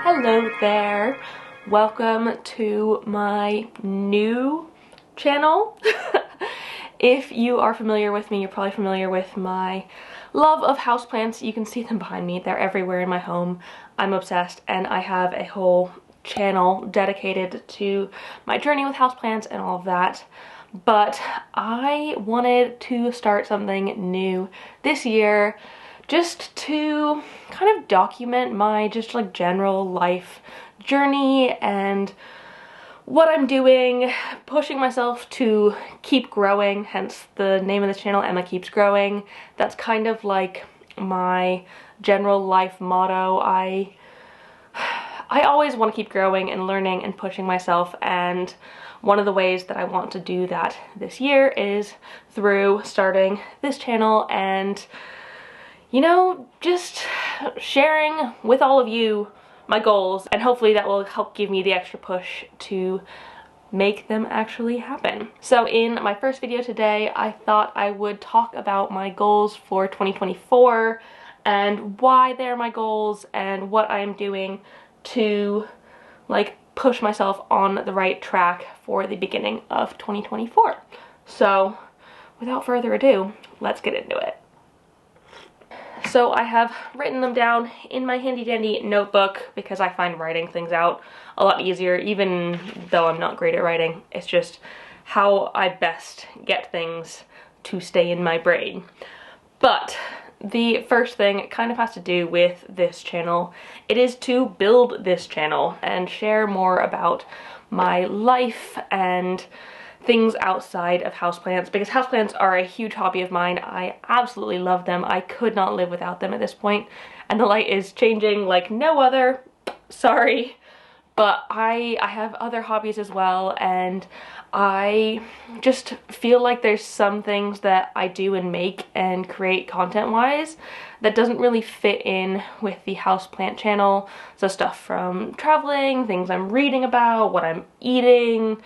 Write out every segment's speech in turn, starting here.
Hello there, welcome to my new channel. If you are familiar with me, you're probably familiar with my love of houseplants. You can see them behind me, they're everywhere in my home. I'm obsessed, and I have a whole channel dedicated to my journey with houseplants and all of that. But I wanted to start something new this year, just to kind of document my just like general life journey and what I'm doing, pushing myself to keep growing, hence the name of this channel, Emma Keeps Growing. That's kind of like my general life motto. I always want to keep growing and learning and pushing myself, and one of the ways that I want to do that this year is through starting this channel and, you know, just sharing with all of you my goals, and hopefully that will help give me the extra push to make them actually happen. So in my first video today, I thought I would talk about my goals for 2024 and why they're my goals and what I'm doing to like push myself on the right track for the beginning of 2024. So without further ado, let's get into it. So I have written them down in my handy dandy notebook because I find writing things out a lot easier, even though I'm not great at writing. It's just how I best get things to stay in my brain. But the first thing kind of has to do with this channel. It is to build this channel and share more about my life and things outside of houseplants, because houseplants are a huge hobby of mine. I absolutely love them. I could not live without them at this point, and the light is changing like no other. Sorry, but I have other hobbies as well, and I just feel like there's some things that I do and make and create content-wise that doesn't really fit in with the houseplant channel. So stuff from traveling, things I'm reading about, what I'm eating,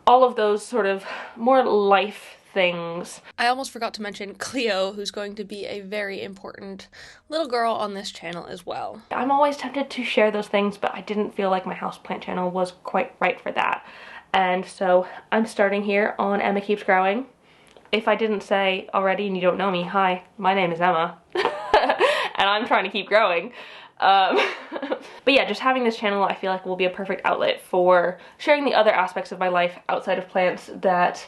all of those sort of more life things. I almost forgot to mention Cleo, who's going to be a very important little girl on this channel as well. I'm always tempted to share those things, but I didn't feel like my houseplant channel was quite right for that. And so I'm starting here on Emma Keeps Growing. If I didn't say already and you don't know me, hi, my name is Emma. And I'm trying to keep growing. But yeah, just having this channel I feel like will be a perfect outlet for sharing the other aspects of my life outside of plants that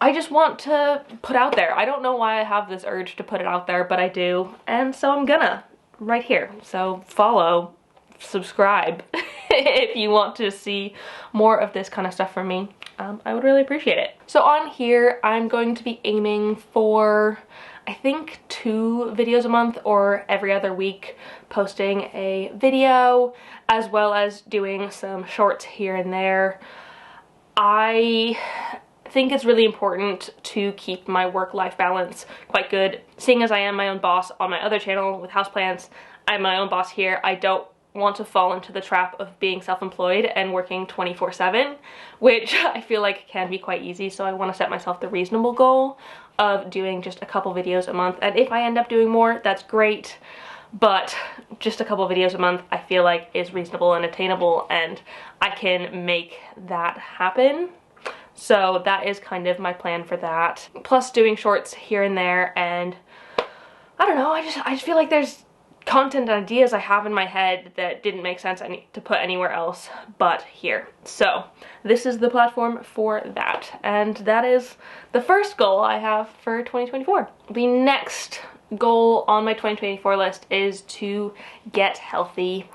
I just want to put out there. I don't know why I have this urge to put it out there, but I do, and so I'm gonna, right here. So follow, subscribe if you want to see more of this kind of stuff from me. I would really appreciate it. So on here, I'm going to be aiming for, I think, 2 videos a month or every other week, posting a video, as well as doing some shorts here and there. I think it's really important to keep my work-life balance quite good. Seeing as I am my own boss on my other channel with houseplants, I'm my own boss here. I don't want to fall into the trap of being self-employed and working 24/7, which I feel like can be quite easy. So I want to set myself the reasonable goal of doing just a couple videos a month, and if I end up doing more, that's great, but just a couple videos a month I feel like is reasonable and attainable, and I can make that happen. So that is kind of my plan for that, plus doing shorts here and there. And I don't know, I just feel like there's content ideas I have in my head that didn't make sense to put anywhere else but here. So this is the platform for that, and that is the first goal I have for 2024. The next goal on my 2024 list is to get healthy.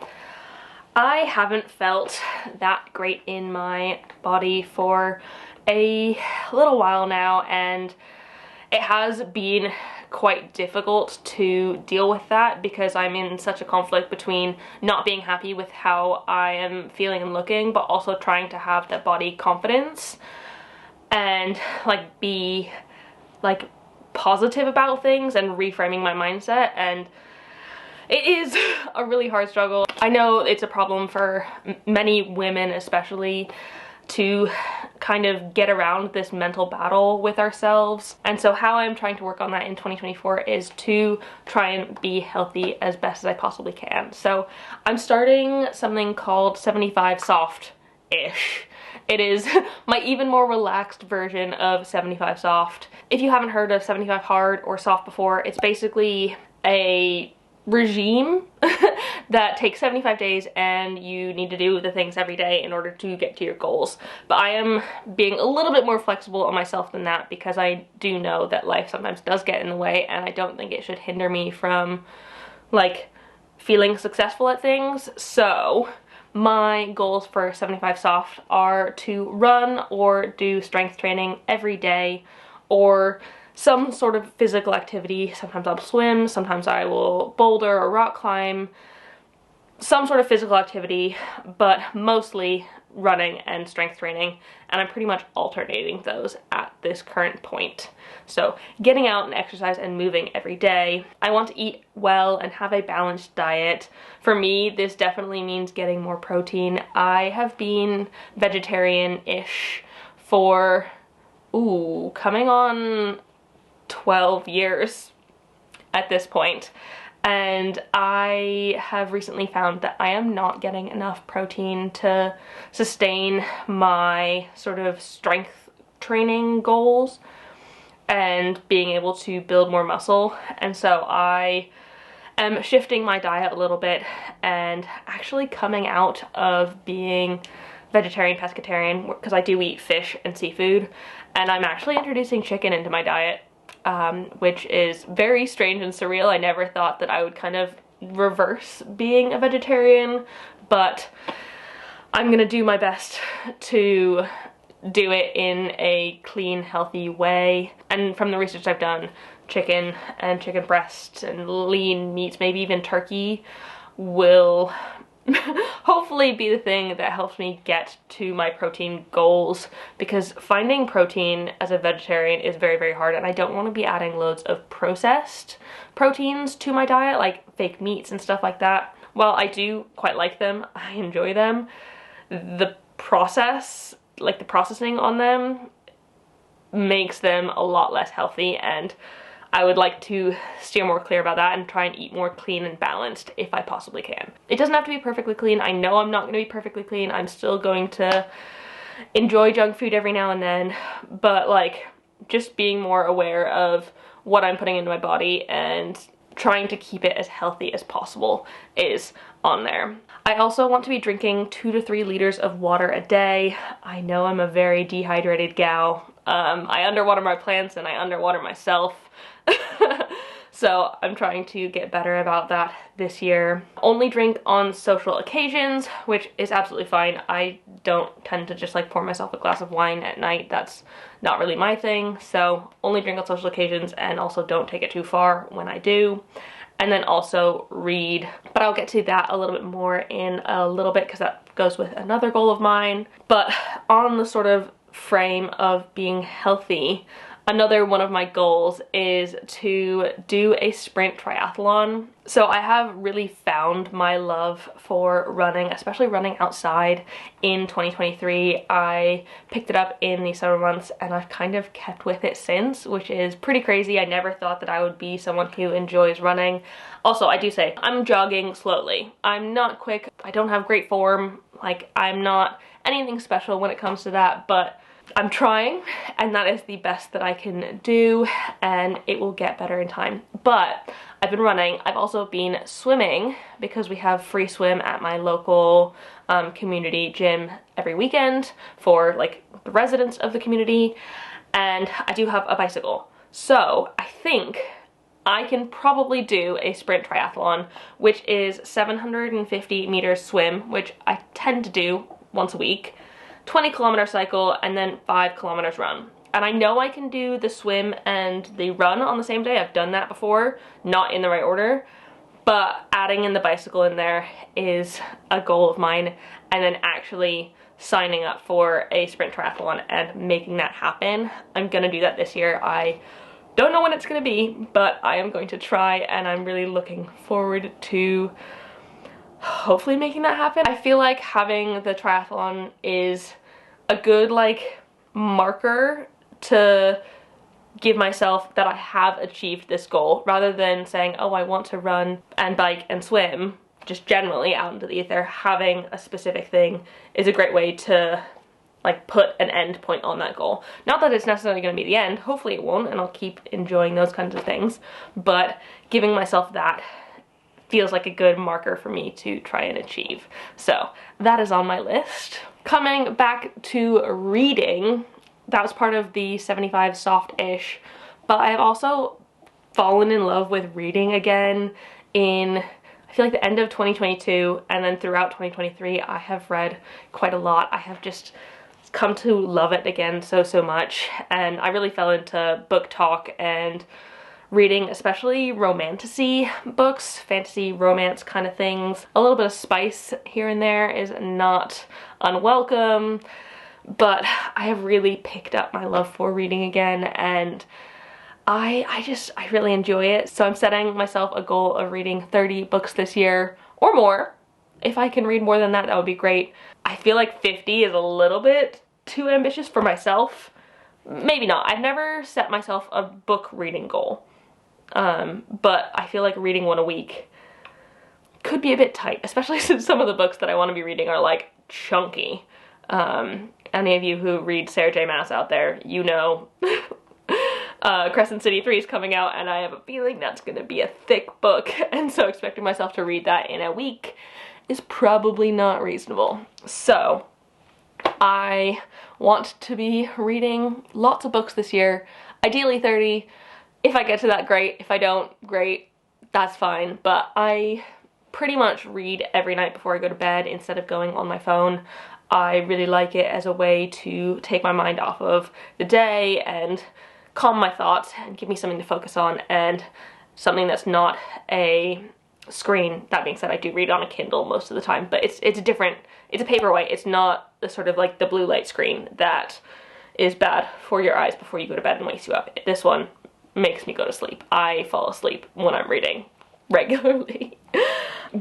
I haven't felt that great in my body for a little while now, and it has been quite difficult to deal with that because I'm in such a conflict between not being happy with how I am feeling and looking, but also trying to have that body confidence and like be like positive about things and reframing my mindset. And it is a really hard struggle. I know it's a problem for many women especially, to kind of get around this mental battle with ourselves. And so how I'm trying to work on that in 2024 is to try and be healthy as best as I possibly can. So I'm starting something called 75 Soft-ish. It is my even more relaxed version of 75 Soft. If you haven't heard of 75 Hard or Soft before, it's basically a regime that takes 75 days and you need to do the things every day in order to get to your goals. But I am being a little bit more flexible on myself than that because I do know that life sometimes does get in the way, and I don't think it should hinder me from like feeling successful at things. So my goals for 75 Soft are to run or do strength training every day, or some sort of physical activity. Sometimes I'll swim, sometimes I will boulder or rock climb, some sort of physical activity, but mostly running and strength training, and I'm pretty much alternating those at this current point. So getting out and exercise and moving every day. I want to eat well and have a balanced diet. For me, this definitely means getting more protein. I have been vegetarian-ish for, coming on 12 years at this point. And I have recently found that I am not getting enough protein to sustain my sort of strength training goals and being able to build more muscle. And so I am shifting my diet a little bit and actually coming out of being vegetarian pescatarian, because I do eat fish and seafood, and I'm actually introducing chicken into my diet, which is very strange and surreal. I never thought that I would kind of reverse being a vegetarian, but I'm gonna do my best to do it in a clean, healthy way. And from the research I've done, chicken and chicken breasts and lean meats, maybe even turkey, will hopefully be the thing that helps me get to my protein goals, because finding protein as a vegetarian is very, very hard, and I don't want to be adding loads of processed proteins to my diet, like fake meats and stuff like that. While I do quite like them, I enjoy them, the process, like the processing on them, makes them a lot less healthy, and I would like to steer more clear about that and try and eat more clean and balanced if I possibly can. It doesn't have to be perfectly clean. I know I'm not going to be perfectly clean. I'm still going to enjoy junk food every now and then, but like just being more aware of what I'm putting into my body and trying to keep it as healthy as possible is on there. I also want to be drinking 2 to 3 liters of water a day. I know I'm a very dehydrated gal. I underwater my plants and I underwater myself. So I'm trying to get better about that this year. Only drink on social occasions, which is absolutely fine. I don't tend to just like pour myself a glass of wine at night. That's not really my thing. So only drink on social occasions, and also don't take it too far when I do. And then also read, but I'll get to that a little bit more in a little bit because that goes with another goal of mine. But on the sort of frame of being healthy, another one of my goals is to do a sprint triathlon. So I have really found my love for running, especially running outside in 2023. I picked it up in the summer months and I've kind of kept with it since, which is pretty crazy. I never thought that I would be someone who enjoys running. Also, I do say, I'm jogging slowly. I'm not quick. I don't have great form. Like, I'm not anything special when it comes to that, but I'm trying, and that is the best that I can do, and it will get better in time. But I've been running. I've also been swimming because we have free swim at my local community gym every weekend for like the residents of the community, and I do have a bicycle. So I think I can probably do a sprint triathlon, which is 750 meters swim, which I tend to do once a week, 20-kilometer cycle, and then 5 kilometers run. And I know I can do the swim and the run on the same day. I've done that before, not in the right order, but adding in the bicycle in there is a goal of mine, and then actually signing up for a sprint triathlon and making that happen. I'm gonna do that this year. I don't know when it's gonna be, but I am going to try, and I'm really looking forward to hopefully making that happen. I feel like having the triathlon is a good like marker to give myself that I have achieved this goal, rather than saying, oh, I want to run and bike and swim, just generally out into the ether. Having a specific thing is a great way to like put an end point on that goal. Not that it's necessarily going to be the end, hopefully it won't, and I'll keep enjoying those kinds of things, but giving myself that feels like a good marker for me to try and achieve. So that is on my list. Coming back to reading, that was part of the 75 soft-ish, but I have also fallen in love with reading again in, I feel like, the end of 2022, and then throughout 2023 I have read quite a lot. I have just come to love it again so much, and I really fell into BookTok and reading especially romantasy books, fantasy romance kind of things. A little bit of spice here and there is not unwelcome, but I have really picked up my love for reading again, and I really enjoy it. So I'm setting myself a goal of reading 30 books this year or more. If I can read more than that, that would be great. I feel like 50 is a little bit too ambitious for myself. Maybe not. I've never set myself a book reading goal, but I feel like reading one a week could be a bit tight, especially since some of the books that I want to be reading are like chunky. Any of you who read Sarah J Maas out there, you know Crescent City 3 is coming out, and I have a feeling that's going to be a thick book, and so expecting myself to read that in a week is probably not reasonable. So I want to be reading lots of books this year, ideally 30. If I get to that, great. If I don't, great. That's fine. But I pretty much read every night before I go to bed instead of going on my phone. I really like it as a way to take my mind off of the day and calm my thoughts and give me something to focus on, and something that's not a screen. That being said, I do read on a Kindle most of the time, but it's different. It's a paperweight. It's not the sort of like the blue light screen that is bad for your eyes before you go to bed and wakes you up. This one makes me go to sleep. I fall asleep when I'm reading regularly.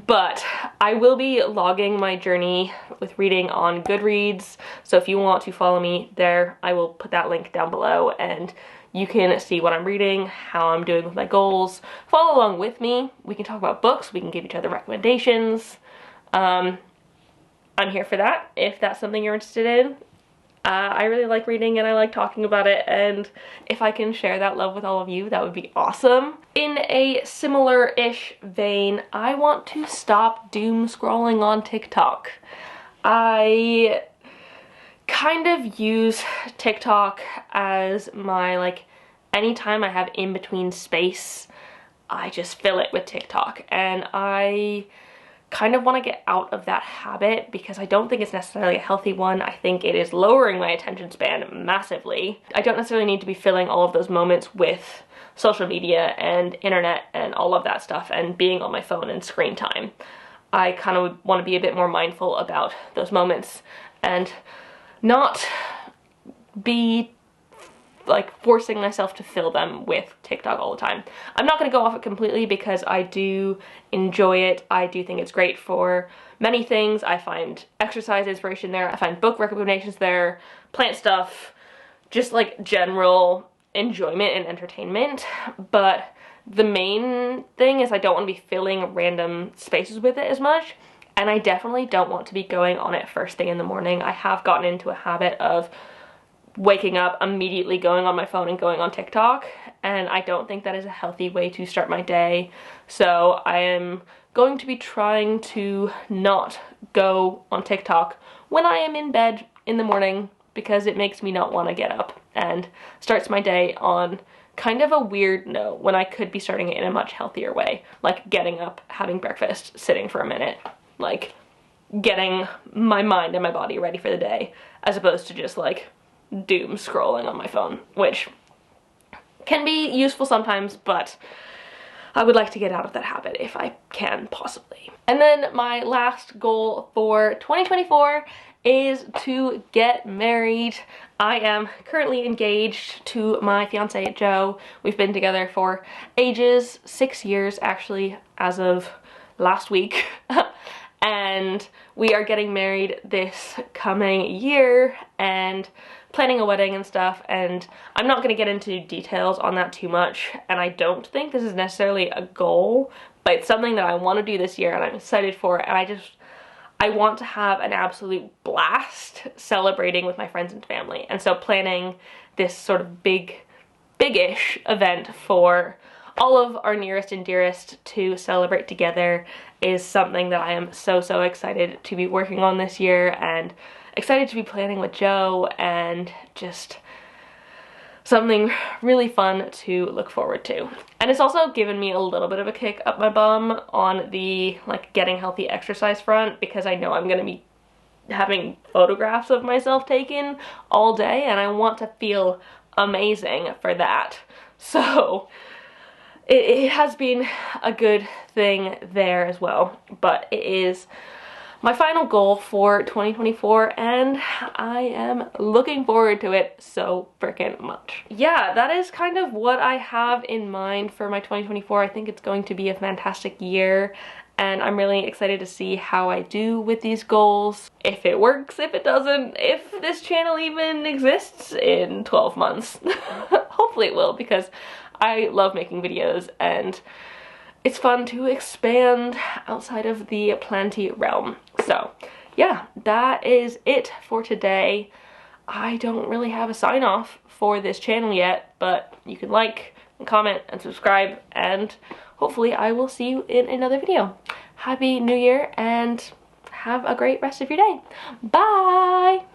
But I will be logging my journey with reading on Goodreads, so if you want to follow me there, I will put that link down below, and you can see what I'm reading, how I'm doing with my goals. Follow along with me. We can talk about books, we can give each other recommendations. I'm here for that, if that's something you're interested in. I really like reading and I like talking about it, and if I can share that love with all of you, that would be awesome. In a similar-ish vein, I want to stop doom scrolling on TikTok. I kind of use TikTok as my, like, anytime I have in-between space, I just fill it with TikTok, and I kind of want to get out of that habit because I don't think it's necessarily a healthy one. I think it is lowering my attention span massively. I don't necessarily need to be filling all of those moments with social media and internet and all of that stuff and being on my phone and screen time. I kind of want to be a bit more mindful about those moments and not be like forcing myself to fill them with TikTok all the time. I'm not going to go off it completely because I do enjoy it. I do think it's great for many things. I find exercise inspiration there. I find book recommendations there, plant stuff, just like general enjoyment and entertainment. But the main thing is I don't want to be filling random spaces with it as much. And I definitely don't want to be going on it first thing in the morning. I have gotten into a habit of waking up, immediately going on my phone and going on TikTok, and I don't think that is a healthy way to start my day. So I am going to be trying to not go on TikTok when I am in bed in the morning, because it makes me not want to get up and starts my day on kind of a weird note when I could be starting it in a much healthier way, like getting up, having breakfast, sitting for a minute, like getting my mind and my body ready for the day, as opposed to just like doom scrolling on my phone, which can be useful sometimes, but I would like to get out of that habit if I can possibly. And then my last goal for 2024 is to get married. I am currently engaged to my fiance Joe. We've been together for ages, 6 years actually, as of last week. and we are getting married this coming year and planning a wedding and stuff, and I'm not going to get into details on that too much, and I don't think this is necessarily a goal, but it's something that I want to do this year and I'm excited for it, and I want to have an absolute blast celebrating with my friends and family. And so planning this sort of big-ish event for all of our nearest and dearest to celebrate together is something that I am so excited to be working on this year, and excited to be planning with Joe, and just something really fun to look forward to. And it's also given me a little bit of a kick up my bum on the like getting healthy exercise front, because I know I'm gonna be having photographs of myself taken all day and I want to feel amazing for that. So it has been a good thing there as well, but it is my final goal for 2024 and I am looking forward to it so freaking much. Yeah, that is kind of what I have in mind for my 2024. I think it's going to be a fantastic year and I'm really excited to see how I do with these goals. If it works, if it doesn't, if this channel even exists in 12 months. Hopefully it will, because I love making videos and it's fun to expand outside of the Planty realm. So yeah, that is it for today. I don't really have a sign off for this channel yet, but you can like and comment and subscribe, and hopefully I will see you in another video. Happy New Year and have a great rest of your day. Bye!